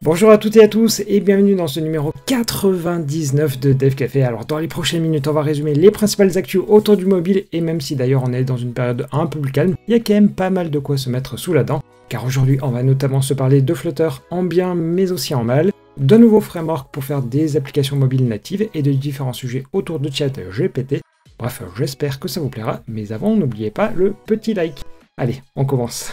Bonjour à toutes et à tous et bienvenue dans ce numéro 99 de Dev Café. Alors dans les prochaines minutes, on va résumer les principales actus autour du mobile et même si d'ailleurs on est dans une période un peu plus calme, il y a quand même pas mal de quoi se mettre sous la dent. Car aujourd'hui, on va notamment se parler de Flutter en bien mais aussi en mal, d'un nouveau framework pour faire des applications mobiles natives et de différents sujets autour de ChatGPT. Bref, j'espère que ça vous plaira, mais avant, n'oubliez pas le petit like. Allez, on commence.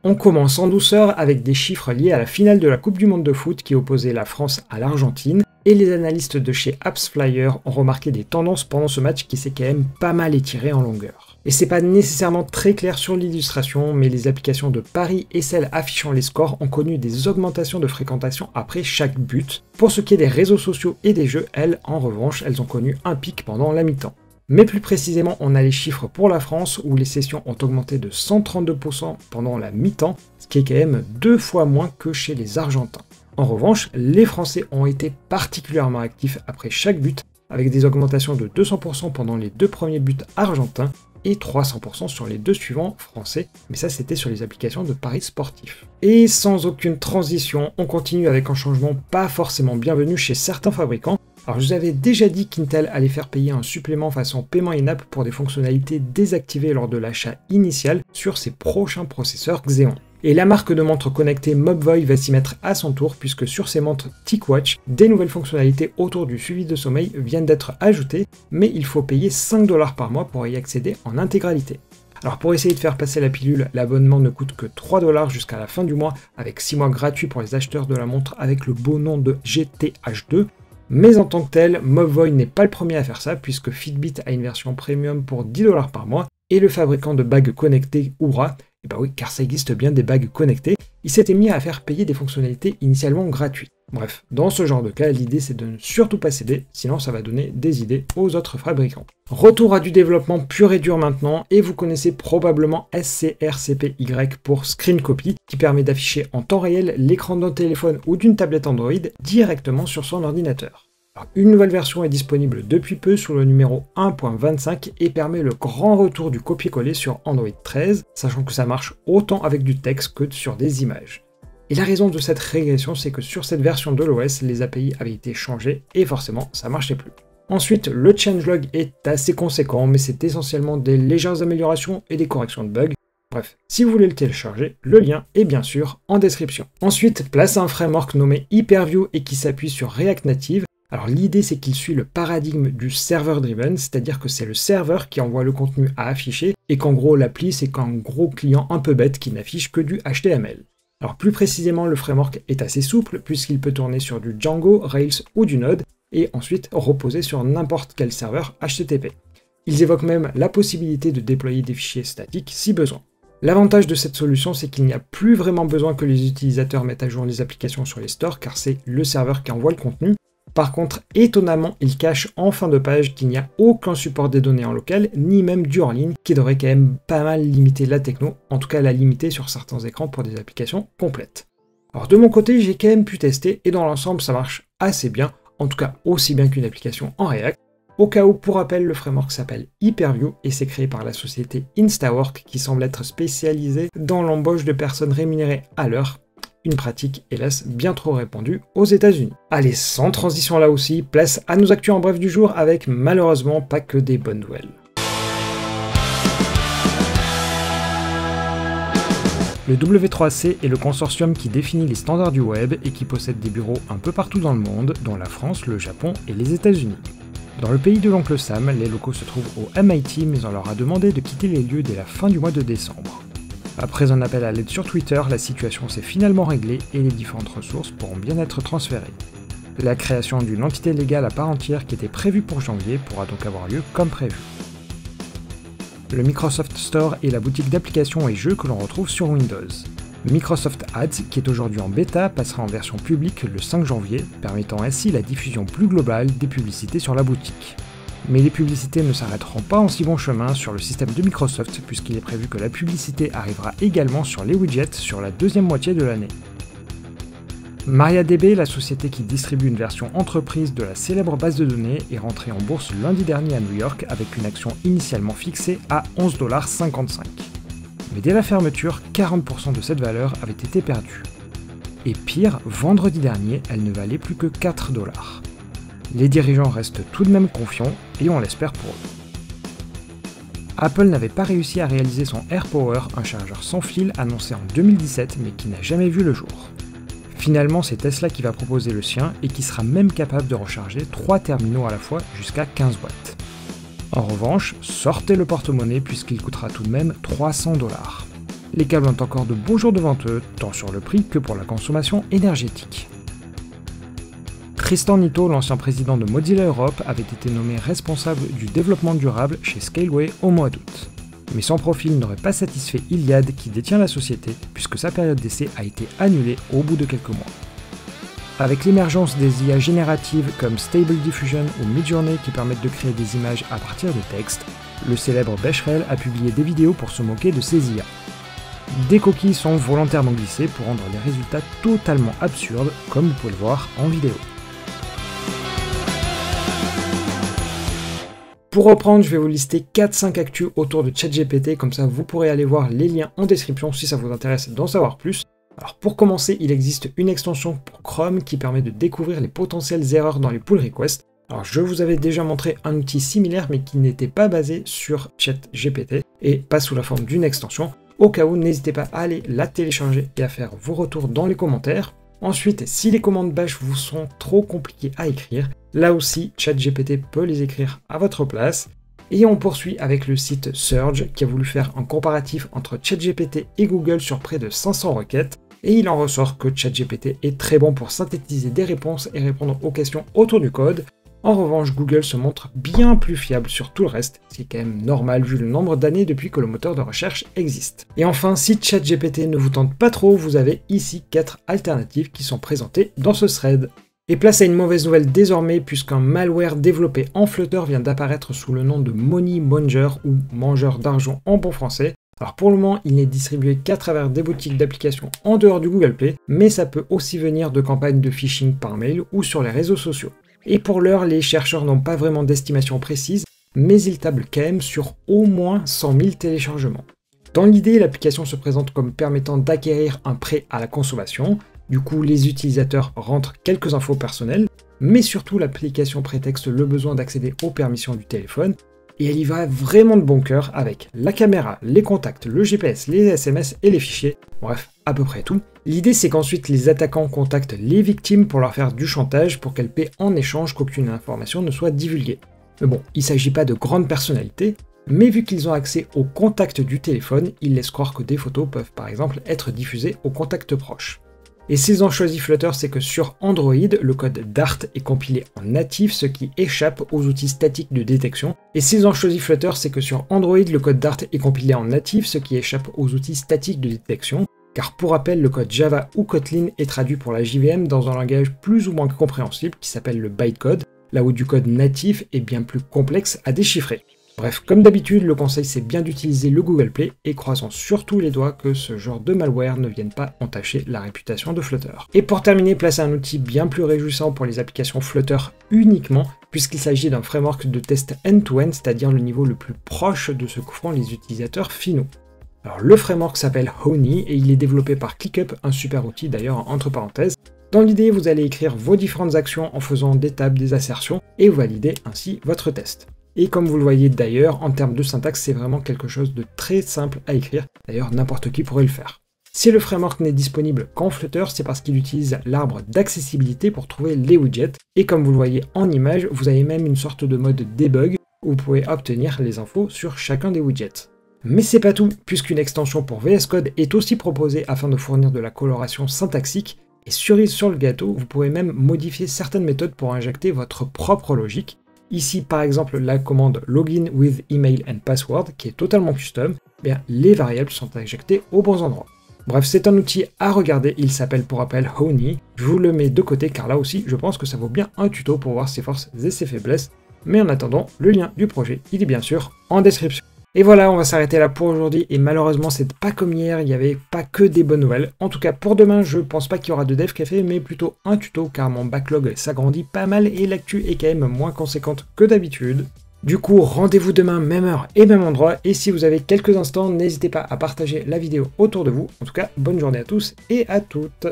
On commence en douceur avec des chiffres liés à la finale de la Coupe du Monde de foot qui opposait la France à l'Argentine, et les analystes de chez AppsFlyer ont remarqué des tendances pendant ce match qui s'est quand même pas mal étiré en longueur. Et c'est pas nécessairement très clair sur l'illustration, mais les applications de paris et celles affichant les scores ont connu des augmentations de fréquentation après chaque but. Pour ce qui est des réseaux sociaux et des jeux, elles, en revanche, elles ont connu un pic pendant la mi-temps. Mais plus précisément, on a les chiffres pour la France où les sessions ont augmenté de 132% pendant la mi-temps, ce qui est quand même 2 fois moins que chez les Argentins. En revanche, les Français ont été particulièrement actifs après chaque but, avec des augmentations de 200% pendant les 2 premiers buts argentins et 300% sur les 2 suivants français, mais ça c'était sur les applications de paris sportifs. Et sans aucune transition, on continue avec un changement pas forcément bienvenu chez certains fabricants. Alors je vous avais déjà dit qu'Intel allait faire payer un supplément façon paiement in-app pour des fonctionnalités désactivées lors de l'achat initial sur ses prochains processeurs Xeon. Et la marque de montres connectée Mobvoi va s'y mettre à son tour puisque sur ses montres TicWatch, des nouvelles fonctionnalités autour du suivi de sommeil viennent d'être ajoutées, mais il faut payer 5$ par mois pour y accéder en intégralité. Alors pour essayer de faire passer la pilule, l'abonnement ne coûte que 3$ jusqu'à la fin du mois, avec 6 mois gratuits pour les acheteurs de la montre avec le beau nom de GTH2. Mais en tant que tel, Mobvoi n'est pas le premier à faire ça, puisque Fitbit a une version premium pour 10$ par mois, et le fabricant de bagues connectées Oura, et bah oui, car ça existe bien des bagues connectées, il s'était mis à faire payer des fonctionnalités initialement gratuites. Bref, dans ce genre de cas, l'idée c'est de ne surtout pas céder, sinon ça va donner des idées aux autres fabricants. Retour à du développement pur et dur maintenant, et vous connaissez probablement SCRCPY pour Screen Copy, qui permet d'afficher en temps réel l'écran d'un téléphone ou d'une tablette Android directement sur son ordinateur. Alors, une nouvelle version est disponible depuis peu sous le numéro 1.25 et permet le grand retour du copier-coller sur Android 13, sachant que ça marche autant avec du texte que sur des images. Et la raison de cette régression, c'est que sur cette version de l'OS, les API avaient été changées et forcément, ça marchait plus. Ensuite, le changelog est assez conséquent, mais c'est essentiellement des légères améliorations et des corrections de bugs. Bref, si vous voulez le télécharger, le lien est bien sûr en description. Ensuite, place à un framework nommé Hyperview et qui s'appuie sur React Native. Alors l'idée c'est qu'il suit le paradigme du server driven, c'est-à-dire que c'est le serveur qui envoie le contenu à afficher et qu'en gros l'appli c'est qu'un gros client un peu bête qui n'affiche que du HTML. Alors plus précisément le framework est assez souple puisqu'il peut tourner sur du Django, Rails ou du Node et ensuite reposer sur n'importe quel serveur HTTP. Ils évoquent même la possibilité de déployer des fichiers statiques si besoin. L'avantage de cette solution, c'est qu'il n'y a plus vraiment besoin que les utilisateurs mettent à jour les applications sur les stores car c'est le serveur qui envoie le contenu. Par contre, étonnamment, il cache en fin de page qu'il n'y a aucun support des données en local, ni même du en ligne, qui devrait quand même pas mal limiter la techno, en tout cas la limiter sur certains écrans pour des applications complètes. Alors de mon côté, j'ai quand même pu tester, et dans l'ensemble ça marche assez bien, en tout cas aussi bien qu'une application en React. Au cas où, pour rappel, le framework s'appelle Hyperview, et c'est créé par la société Instawork, qui semble être spécialisée dans l'embauche de personnes rémunérées à l'heure. Une pratique, hélas, bien trop répandue aux États-Unis. Allez, sans transition là aussi, place à nos actus en bref du jour avec malheureusement pas que des bonnes nouvelles. Le W3C est le consortium qui définit les standards du web et qui possède des bureaux un peu partout dans le monde, dont la France, le Japon et les États-Unis. Dans le pays de l'oncle Sam, les locaux se trouvent au MIT, mais on leur a demandé de quitter les lieux dès la fin du mois de décembre. Après un appel à l'aide sur Twitter, la situation s'est finalement réglée et les différentes ressources pourront bien être transférées. La création d'une entité légale à part entière qui était prévue pour janvier pourra donc avoir lieu comme prévu. Le Microsoft Store est la boutique d'applications et jeux que l'on retrouve sur Windows. Microsoft Ads, qui est aujourd'hui en bêta, passera en version publique le 5 janvier, permettant ainsi la diffusion plus globale des publicités sur la boutique. Mais les publicités ne s'arrêteront pas en si bon chemin sur le système de Microsoft puisqu'il est prévu que la publicité arrivera également sur les widgets sur la deuxième moitié de l'année. MariaDB, la société qui distribue une version entreprise de la célèbre base de données, est rentrée en bourse lundi dernier à New York avec une action initialement fixée à 11,55 $. Mais dès la fermeture, 40% de cette valeur avait été perdue. Et pire, vendredi dernier, elle ne valait plus que 4 $. Les dirigeants restent tout de même confiants et on l'espère pour eux. Apple n'avait pas réussi à réaliser son AirPower, un chargeur sans fil annoncé en 2017 mais qui n'a jamais vu le jour. Finalement, c'est Tesla qui va proposer le sien et qui sera même capable de recharger 3 terminaux à la fois jusqu'à 15 watts. En revanche, sortez le porte-monnaie puisqu'il coûtera tout de même 300 $. Les câbles ont encore de beaux jours devant eux, tant sur le prix que pour la consommation énergétique. Tristan Nitto, l'ancien président de Mozilla Europe, avait été nommé responsable du développement durable chez Scaleway au mois d'août. Mais son profil n'aurait pas satisfait Iliad qui détient la société, puisque sa période d'essai a été annulée au bout de quelques mois. Avec l'émergence des IA génératives comme Stable Diffusion ou Midjourney qui permettent de créer des images à partir de textes, le célèbre Becherel a publié des vidéos pour se moquer de ces IA. Des coquilles sont volontairement glissées pour rendre les résultats totalement absurdes, comme vous pouvez le voir en vidéo. Pour reprendre, je vais vous lister 4-5 actus autour de ChatGPT, comme ça vous pourrez aller voir les liens en description si ça vous intéresse d'en savoir plus. Alors pour commencer, il existe une extension pour Chrome qui permet de découvrir les potentielles erreurs dans les pull requests. Alors je vous avais déjà montré un outil similaire mais qui n'était pas basé sur ChatGPT et pas sous la forme d'une extension. Au cas où, n'hésitez pas à aller la télécharger et à faire vos retours dans les commentaires. Ensuite, si les commandes bash vous sont trop compliquées à écrire, là aussi, ChatGPT peut les écrire à votre place. Et on poursuit avec le site Surge qui a voulu faire un comparatif entre ChatGPT et Google sur près de 500 requêtes. Et il en ressort que ChatGPT est très bon pour synthétiser des réponses et répondre aux questions autour du code. En revanche, Google se montre bien plus fiable sur tout le reste, ce qui est quand même normal vu le nombre d'années depuis que le moteur de recherche existe. Et enfin, si ChatGPT ne vous tente pas trop, vous avez ici 4 alternatives qui sont présentées dans ce thread. Et place à une mauvaise nouvelle désormais, puisqu'un malware développé en Flutter vient d'apparaître sous le nom de Money Monger ou mangeur d'argent en bon français. Alors pour le moment, il n'est distribué qu'à travers des boutiques d'applications en dehors du Google Play, mais ça peut aussi venir de campagnes de phishing par mail ou sur les réseaux sociaux. Et pour l'heure, les chercheurs n'ont pas vraiment d'estimation précise, mais ils tablent quand même sur au moins 100 000 téléchargements. Dans l'idée, l'application se présente comme permettant d'acquérir un prêt à la consommation. Du coup, les utilisateurs rentrent quelques infos personnelles, mais surtout l'application prétexte le besoin d'accéder aux permissions du téléphone, et elle y va vraiment de bon cœur avec la caméra, les contacts, le GPS, les SMS et les fichiers, bref, à peu près tout. L'idée c'est qu'ensuite les attaquants contactent les victimes pour leur faire du chantage pour qu'elles paient en échange qu'aucune information ne soit divulguée. Mais bon, il ne s'agit pas de grandes personnalités, mais vu qu'ils ont accès aux contacts du téléphone, ils laissent croire que des photos peuvent par exemple être diffusées aux contacts proches. Et s'ils ont choisi Flutter, c'est que sur Android, le code Dart est compilé en natif, ce qui échappe aux outils statiques de détection. Et s'ils ont choisi Flutter, c'est que sur Android, le code Dart est compilé en natif, ce qui échappe aux outils statiques de détection. Car pour rappel, le code Java ou Kotlin est traduit pour la JVM dans un langage plus ou moins compréhensible qui s'appelle le bytecode, là où du code natif est bien plus complexe à déchiffrer. Bref, comme d'habitude, le conseil c'est bien d'utiliser le Google Play et croisons surtout les doigts que ce genre de malware ne vienne pas entacher la réputation de Flutter. Et pour terminer, place à un outil bien plus réjouissant pour les applications Flutter uniquement, puisqu'il s'agit d'un framework de test end-to-end, c'est-à-dire le niveau le plus proche de ce que font les utilisateurs finaux. Alors le framework s'appelle Honey et il est développé par ClickUp, un super outil d'ailleurs entre parenthèses. Dans l'idée, vous allez écrire vos différentes actions en faisant des tables, des assertions et valider ainsi votre test. Et comme vous le voyez d'ailleurs, en termes de syntaxe, c'est vraiment quelque chose de très simple à écrire, d'ailleurs n'importe qui pourrait le faire. Si le framework n'est disponible qu'en Flutter, c'est parce qu'il utilise l'arbre d'accessibilité pour trouver les widgets, et comme vous le voyez en image, vous avez même une sorte de mode debug, où vous pouvez obtenir les infos sur chacun des widgets. Mais c'est pas tout, puisqu'une extension pour VS Code est aussi proposée afin de fournir de la coloration syntaxique, et cerise sur le gâteau, vous pourrez même modifier certaines méthodes pour injecter votre propre logique. Ici, par exemple, la commande login with email and password, qui est totalement custom, bien, les variables sont injectées aux bons endroits. Bref, c'est un outil à regarder, il s'appelle pour rappel Honey. Je vous le mets de côté car là aussi, je pense que ça vaut bien un tuto pour voir ses forces et ses faiblesses. Mais en attendant, le lien du projet, il est bien sûr en description. Et voilà, on va s'arrêter là pour aujourd'hui, et malheureusement c'est pas comme hier, il n'y avait pas que des bonnes nouvelles. En tout cas pour demain, je pense pas qu'il y aura de dev café, mais plutôt un tuto, car mon backlog s'agrandit pas mal et l'actu est quand même moins conséquente que d'habitude. Du coup, rendez-vous demain, même heure et même endroit, et si vous avez quelques instants, n'hésitez pas à partager la vidéo autour de vous. En tout cas, bonne journée à tous et à toutes.